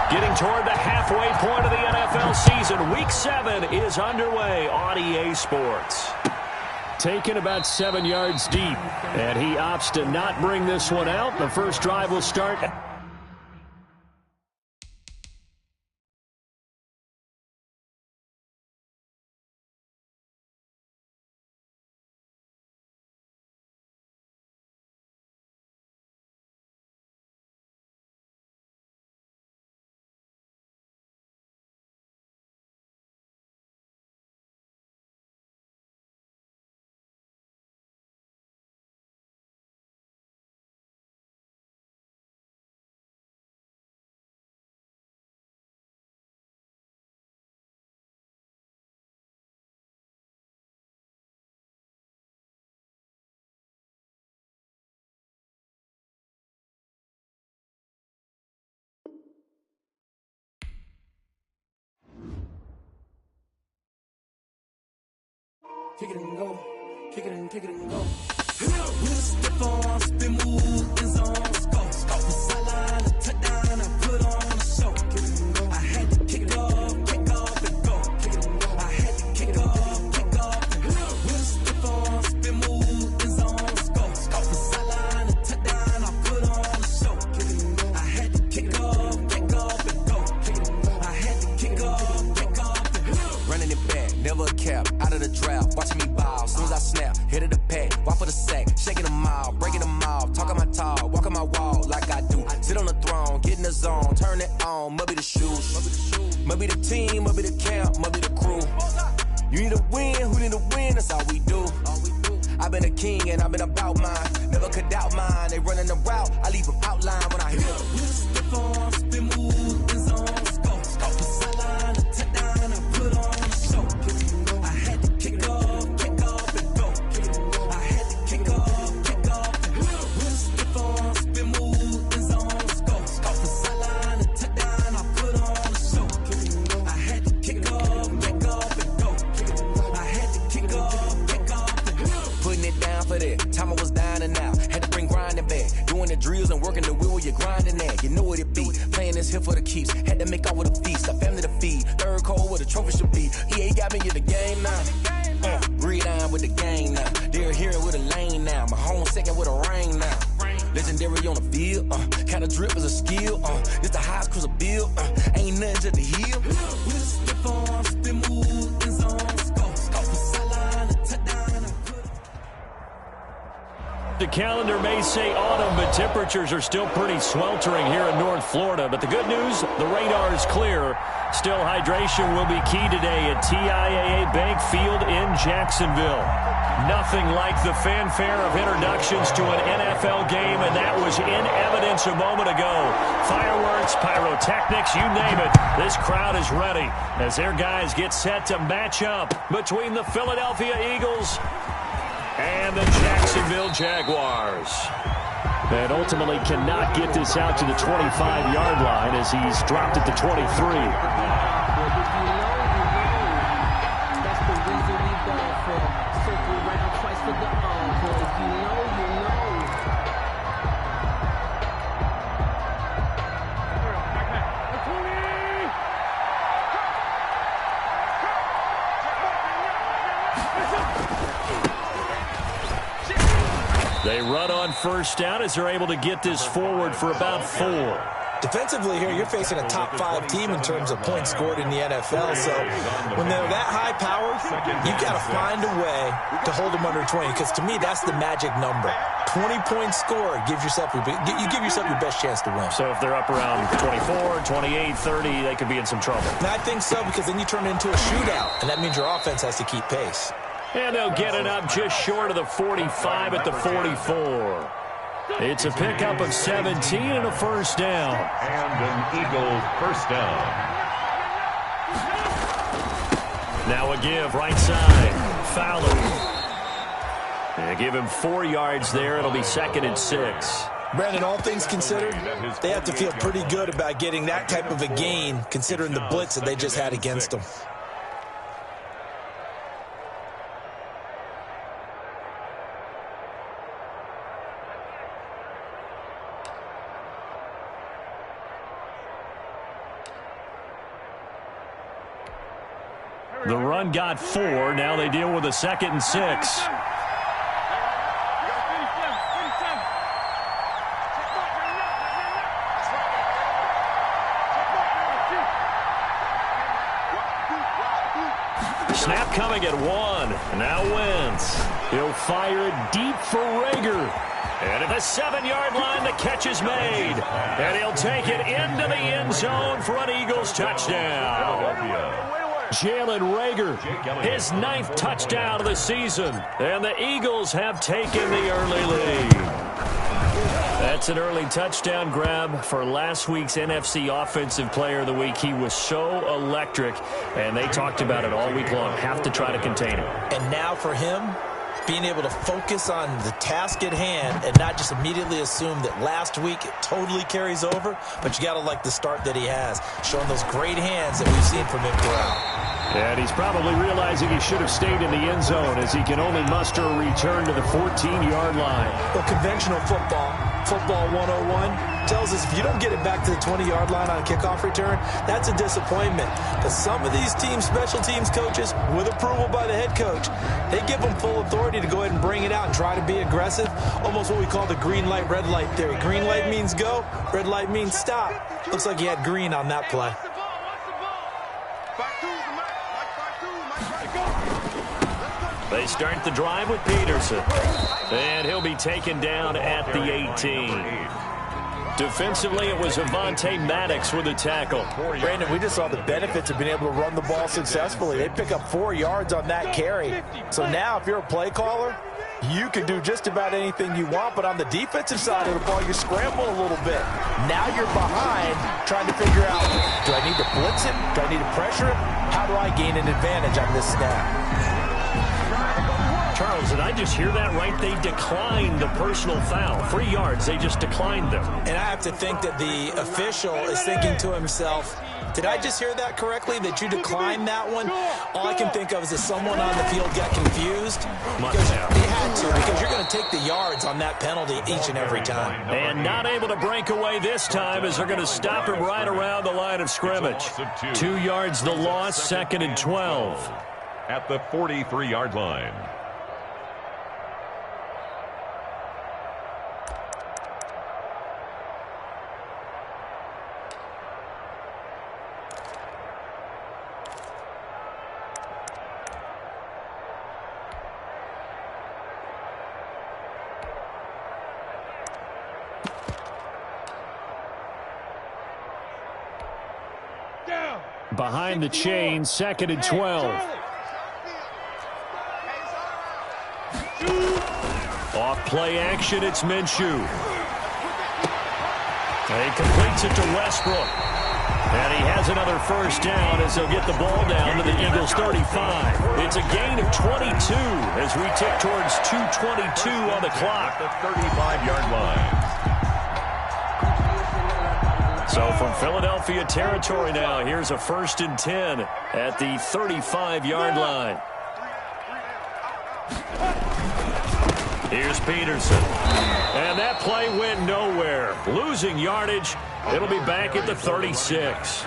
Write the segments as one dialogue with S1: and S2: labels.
S1: Getting toward the halfway point of the NFL season. Week 7 is underway on EA Sports. Taken about 7 yards deep, and he opts to not bring this one out. The first drive will start.
S2: Kick it and go, kick it and go. With a stiff on, spin move, in zone, scope. From sideline to touchdown, I put on a show. Kick it and go. I had to kick off and go. Kick it and go. I had to kick off and go. With a stiff on, spin move, in zone, scope. From sideline to touchdown, I put on a show. Kick it and go. I had to kick off and go. Kick it and go. I had to kick off and go.
S3: Running it back, never a cap, out of the draft, watching me ball, soon as I snap, hit of the pack, walk for the sack, shaking them out, breaking them off, talking my talk, walking my wall like I do, sit on the throne, get in the zone, turn it on, must be the shoes, must be the team, must be the camp, must be the crew, you need a win, who need a win, that's all we do, I've been a king and I've been about mine, never could doubt mine, they running the route, I leave them outline when I hit them.
S2: With a stiff on, spin move, in zone, scope. From sideline to touchdown, I put on a show. Kick it and go. I had to kick off and go. Kick it and go. I had to kick off and go. With a stiff on, spin move, in zone, scope. From sideline to touchdown, I put on a show. Kick it and go. I had to kick off and go. Kick it and go. I had to kick off and go.
S3: Putting it down for that, time I was down and out, had to bring grinding back, doing the drills and working the wheel where you're grinding at, you know what it be, playing this here for the keeps, had to make out with a feast, a family to feed, third cold where the trophy should be, EA got me in the game now, breathe on with the game now, they're here with a lane now, my home second with a ring now, legendary on the field, kinda drip is a skill, it's the highest cruiser bill, ain't nothing to the heel.
S2: With a stiff on, spin move, in zone, scope. From sideline to touchdown, I put
S1: The calendar may say autumn, but temperatures are still pretty sweltering here in North Florida. But the good news, the radar is clear. Still, hydration will be key today at TIAA Bank Field in Jacksonville. Nothing like the fanfare of introductions to an NFL game, and that was in evidence a moment ago. Fireworks, pyrotechnics, you name it. This crowd is ready as their guys get set to match up between the Philadelphia Eagles and the Jacksonville Jaguars. And ultimately cannot get this out to the 25-yard line as he's dropped at the 23.
S4: That's the reason we ball for. Circle round twice for the encore. You know.
S1: They run on first down as they're able to get this forward for about 4.
S5: Defensively here, you're facing a top 5 team in terms of points scored in the NFL. So when they're that high powered, you've got to find a way to hold them under 20. Because to me, that's the magic number. 20 points scored gives yourself your best chance to win.
S1: So if they're up around 24, 28, 30, they could be in some trouble.
S5: And I think so, because then you turn it into a shootout, and that means your offense has to keep pace.
S1: And they'll get it up just short of the 45 at the 44. It's a pickup of 17 and a first down.
S6: And an Eagle first down.
S1: Now a give right side. Fowler. They give him 4 yards there. It'll be 2nd and 6.
S5: Brandon, all things considered, they have to feel pretty good about getting that type of a gain, considering the blitz that they just had against them.
S1: The run got 4. Now they deal with a 2nd and 6. Snap coming at 1. Now Wentz. He'll fire it deep for Rager. And at the 7-yard line, the catch is made. And he'll take it into the end zone for an Eagles touchdown. Jalen Rager, his 9th touchdown of the season. And the Eagles have taken the early lead. That's an early touchdown grab for last week's NFC Offensive Player of the Week. He was so electric, and they talked about it all week long. Have to try to contain him.
S5: And now for him, being able to focus on the task at hand and not just immediately assume that last week it totally carries over, but you got to like the start that he has, showing those great hands that we've seen from him throughout.
S1: And he's probably realizing he should have stayed in the end zone as he can only muster a return to the 14-yard line.
S5: Well, conventional football 101, tells us if you don't get it back to the 20-yard line on a kickoff return, that's a disappointment. But some of these teams, special teams coaches, with approval by the head coach, they give them full authority to go ahead and bring it out and try to be aggressive, almost what we call the green light, red light theory. Green light means go, red light means stop. Looks like he had green on that play.
S1: They start the drive with Peterson. And he'll be taken down at the 18. Defensively, it was Avonte Maddox with a tackle.
S7: Brandon, we just saw the benefits of being able to run the ball successfully. They pick up 4 yards on that carry. So now if you're a play caller, you can do just about anything you want, but on the defensive side of the ball, you scramble a little bit. Now you're behind trying to figure out, do I need to blitz him? Do I need to pressure him? How do I gain an advantage on this snap?
S1: Charles, did I just hear that right? They declined the personal foul. 3 yards, they just declined them.
S5: And I have to think that the official is thinking to himself, did I just hear that correctly, that you declined that one? All I can think of is that someone on the field got confused. Because they had to, because you're going to take the yards on that penalty each and every time.
S1: And not able to break away this time as they're going to stop him right around the line of scrimmage. 2 yards the loss, 2nd and 12.
S6: At the 43-yard line.
S1: Behind the chain, 2nd and 12. Off play action, it's Minshew. He completes it to Westbrook. And he has another first down as he'll get the ball down to the Eagles' 35. It's a gain of 22 as we tick towards 2:22 on the clock.
S6: The 35-yard line.
S1: So from Philadelphia territory now, here's a 1st and 10 at the 35-yard line. Here's Peterson. And that play went nowhere. Losing yardage. It'll be back at the 36.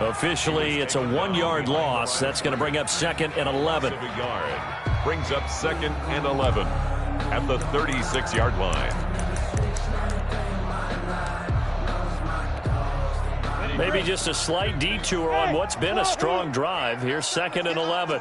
S1: Officially, it's a 1-yard loss. That's going to bring up 2nd and 11.
S6: Brings up 2nd and 11 at the 36-yard line.
S1: Maybe just a slight detour on what's been a strong drive. Here's 2nd and 11.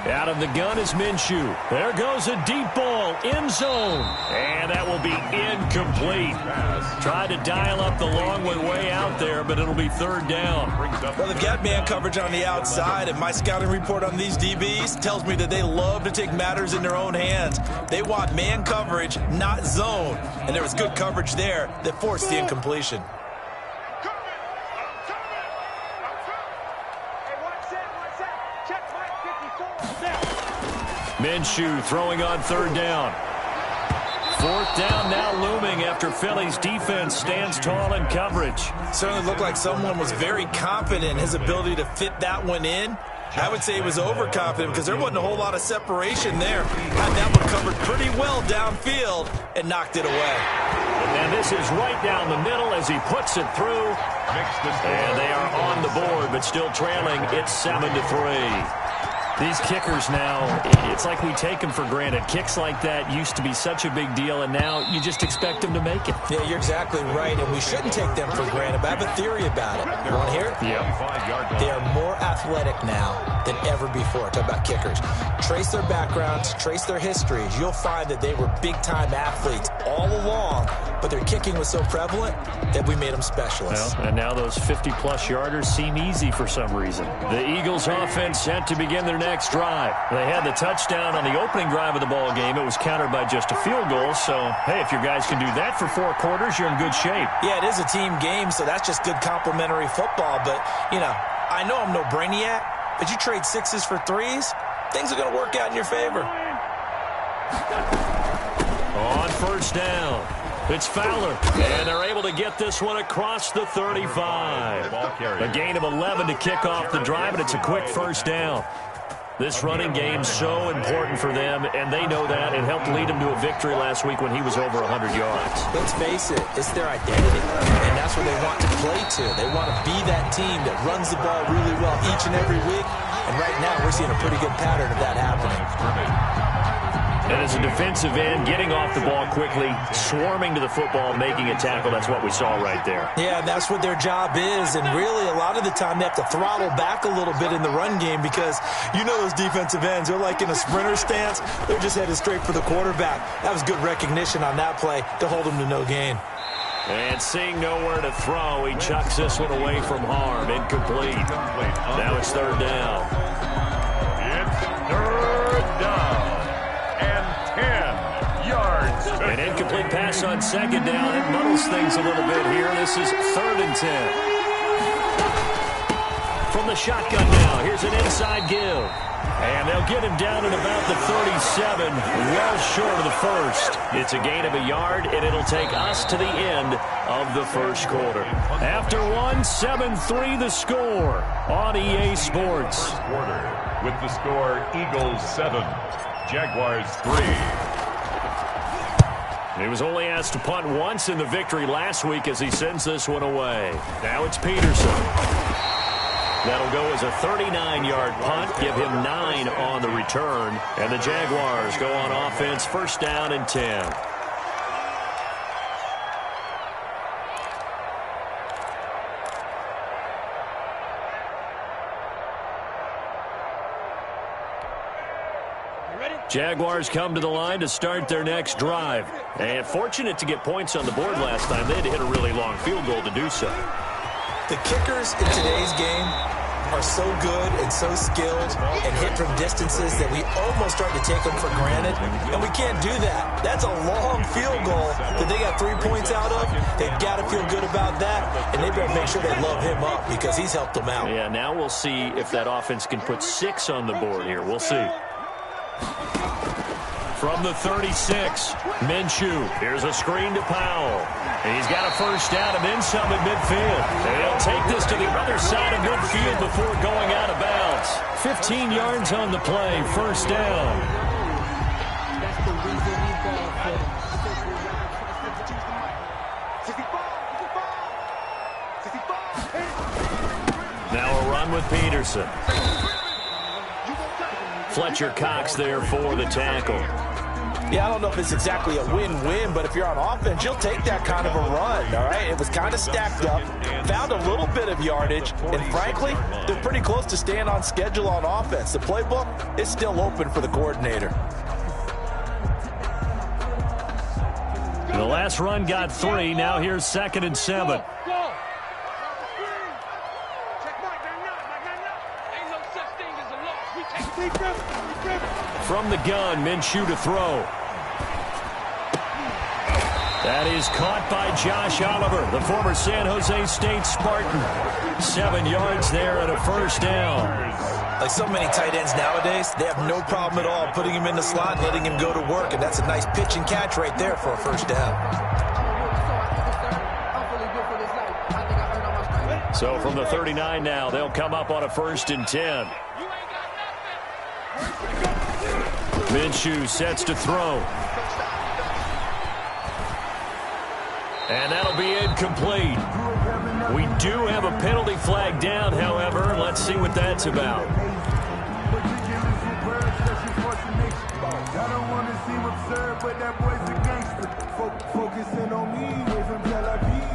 S1: Out of the gun is Minshew. There goes a deep ball, end zone. And that will be incomplete. Tried to dial up the long way out there, but it'll be 3rd down.
S5: Well, they've got man coverage on the outside, and my scouting report on these DBs tells me that they love to take matters in their own hands. They want man coverage, not zone. And there was good coverage there that forced the incompletion.
S1: Minshew throwing on 3rd down. 4th down now looming after Philly's defense stands tall in coverage.
S5: Certainly looked like someone was very confident in his ability to fit that one in. I would say he was overconfident because there wasn't a whole lot of separation there. Had that one covered pretty well downfield and knocked it away.
S1: And this is right down the middle as he puts it through. And they are on the board, but still trailing. It's 7-3. These kickers now, it's like we take them for granted. Kicks like that used to be such a big deal, and now you just expect them to make it.
S5: Yeah, you're exactly right, and we shouldn't take them for granted, but I have a theory about it. You want to hear it?
S1: Yeah.
S5: They are more athletic now than ever before. Talk about kickers. Trace their backgrounds, trace their histories. You'll find that they were big-time athletes all along, but their kicking was so prevalent that we made them specialists.
S1: Well, and now those 50-plus yarders seem easy for some reason. The Eagles offense set to begin their next drive. They had the touchdown on the opening drive of the ball game. It was countered by just a field goal. So, hey, if your guys can do that for 4 quarters, you're in good shape.
S5: Yeah, it is a team game, so that's just good complimentary football. But, you know, I know I'm no brainiac, but you trade 6s for 3s, things are going to work out in your favor.
S1: On first down, it's Fowler, and they're able to get this one across the 35. A gain of 11 to kick off the drive, and it's a quick first down. This running game's so important for them, and they know that. It helped lead them to a victory last week when he was over 100 yards.
S5: Let's face it, it's their identity, and that's what they want to play to. They want to be that team that runs the ball really well each and every week, and right now we're seeing a pretty good pattern of that happening.
S1: And as a defensive end, getting off the ball quickly, swarming to the football, making a tackle, that's what we saw right there.
S5: Yeah, that's what their job is, and really a lot of the time they have to throttle back a little bit in the run game because you know those defensive ends, they're like in a sprinter stance. They're just headed straight for the quarterback. That was good recognition on that play to hold them to no gain.
S1: And seeing nowhere to throw, he chucks this one away from harm. Incomplete. Now it's third down.
S6: It's third down. And 10 yards.
S1: An incomplete pass on second down. It muddles things a little bit here. This is 3rd and 10. From the shotgun now, here's an inside give. And they'll get him down at about the 37, well short of the first. It's a gain of a yard, and it'll take us to the end of the first quarter. After one, 7-3 the score on EA Sports.
S6: First quarter with the score Eagles 7, Jaguars 3.
S1: He was only asked to punt once in the victory last week as he sends this one away. Now it's Peterson. That'll go as a 39-yard punt, give him 9 on the return. And the Jaguars go on offense, first down and 10. Jaguars come to the line to start their next drive. And fortunate to get points on the board last time. They had to hit a really long field goal to do so.
S5: The kickers in today's game are so good and so skilled and hit from distances that we almost start to take them for granted, and we can't do that. That's a long field goal that they got 3 points out of. They've got to feel good about that, and they better make sure they love him up because he's helped them out.
S1: Yeah, now we'll see if that offense can put 6 on the board here. We'll see. From the 36, Minshew. Here's a screen to Powell. And he's got a first down and then some at midfield. And he'll take this to the other side of midfield before going out of bounds. 15 yards on the play, first down.
S4: That's the reason we ball for
S1: Now a run with Peterson. Fletcher Cox there for the tackle.
S5: Yeah, I don't know if it's exactly a win-win, but if you're on offense, you'll take that kind of a run, all right? It was kind of stacked up, found a little bit of yardage, and frankly, they're pretty close to staying on schedule on offense. The playbook is still open for the coordinator.
S1: The last run got 3. Now here's 2nd and 7. From the gun, Minshew to throw. That is caught by Josh Oliver, the former San Jose State Spartan. 7 yards there and a first down.
S5: Like so many tight ends nowadays, they have no problem at all putting him in the slot and letting him go to work, and that's a nice pitch and catch right there for a first down.
S1: So from the 39 now, they'll come up on a 1st and 10. Minshew sets to throw. And that'll be incomplete. We do have a penalty flag down, however. Let's see what that's about.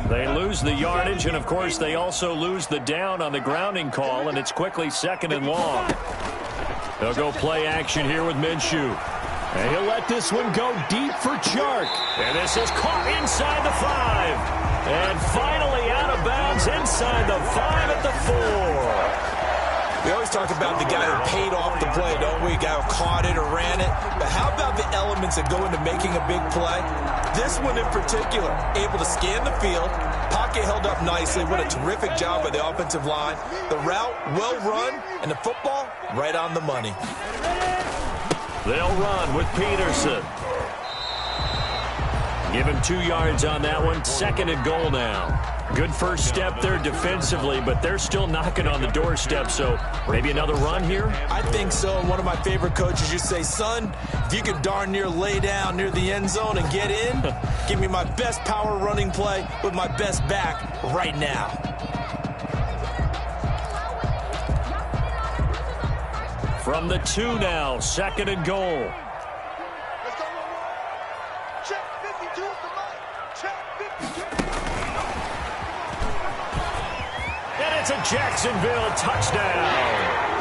S1: They lose the yardage, and of course they also lose the down on the grounding call, and it's quickly 2nd and long. They'll go play action here with Minshew. And he'll let this one go deep for Chark. And this is caught inside the 5. And finally out of bounds inside the 5 at the 4.
S5: We always talk about the guy who paid off the play, don't we? Guy who caught it or ran it. But how about the elements that go into making a big play? This one in particular, able to scan the field, pocket held up nicely. What a terrific job by the offensive line. The route, well run, and the football, right on the money.
S1: They'll run with Peterson. Give him 2 yards on that one. 2nd and goal now. Good first step there defensively, but they're still knocking on the doorstep, so maybe another run here?
S5: I think so. One of my favorite coaches used to say, son, if you can darn near lay down near the end zone and get in, give me my best power running play with my best back right now.
S1: From the 2 now, 2nd and goal. It's a Jacksonville touchdown.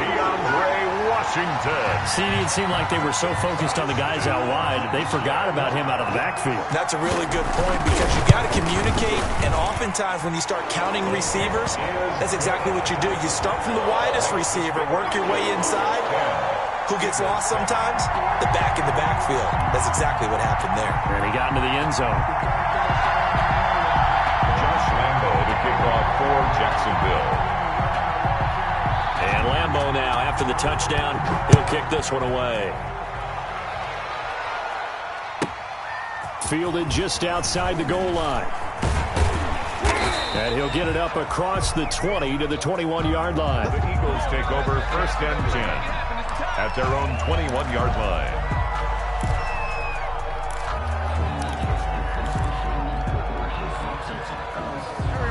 S6: DeAndre Washington.
S1: See, it seemed like they were so focused on the guys out wide, they forgot about him out of the backfield.
S5: That's a really good point because you got to communicate, and oftentimes when you start counting receivers, that's exactly what you do. You start from the widest receiver, work your way inside. Who gets lost sometimes? The back in the backfield. That's exactly what happened there.
S1: And he got into the end zone.
S6: Kickoff for Jacksonville.
S1: And Lambeau now, after the touchdown, he'll kick this one away. Fielded just outside the goal line. And he'll get it up across the 20 to the 21-yard line.
S6: The Eagles take over 1st and 10 at their own 21-yard line.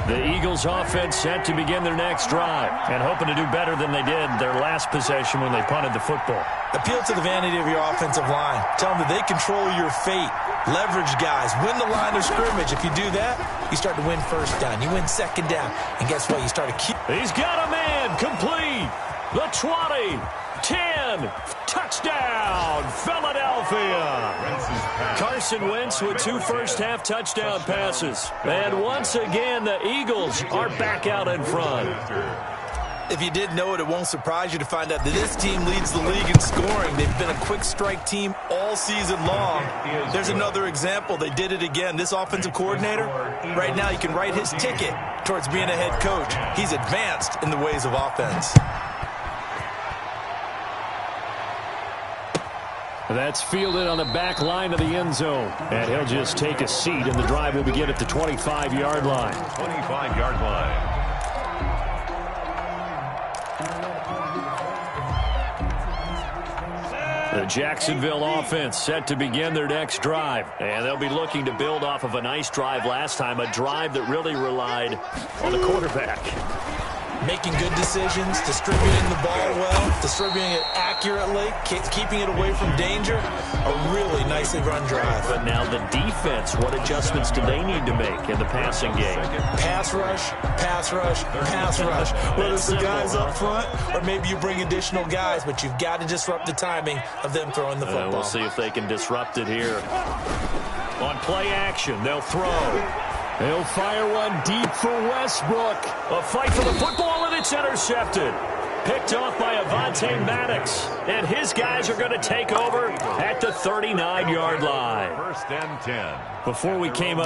S1: The Eagles offense set to begin their next drive and hoping to do better than they did their last possession when they punted the football.
S5: Appeal to the vanity of your offensive line. Tell them that they control your fate. Leverage guys. Win the line of scrimmage. If you do that, you start to win 1st down. You win 2nd down. And guess what? You start to keep.
S1: He's got a man complete. The 20. 10. Touchdown, Philadelphia. Carson Wentz with 2 first-half touchdown passes. And once again, the Eagles are back out in front.
S5: If you didn't know it, it won't surprise you to find out that this team leads the league in scoring. They've been a quick strike team all season long. There's another example. They did it again. This offensive coordinator, right now you can write his ticket towards being a head coach. He's advanced in the ways of offense.
S1: That's fielded on the back line of the end zone. And he'll just take a seat, and the drive will begin at the 25-yard line.
S6: 25-yard line.
S1: The Jacksonville offense set to begin their next drive. And they'll be looking to build off of a nice drive last time, a drive that really relied on the quarterback.
S5: Making good decisions, distributing the ball well, distributing it accurately, keeping it away from danger. A really nicely run drive.
S1: But now the defense, what adjustments do they need to make in the passing game?
S5: Pass rush, pass rush, pass rush. Whether it's the guys up front or maybe you bring additional guys, but you've got to disrupt the timing of them throwing the football.
S1: We'll see if they can disrupt it here. On play action, they'll throw. He'll fire one deep for Westbrook. A fight for the football, and it's intercepted. Picked off by Avonte Maddox. And his guys are going to take over at the 39-yard line.
S6: 1st and 10.
S1: Before we came up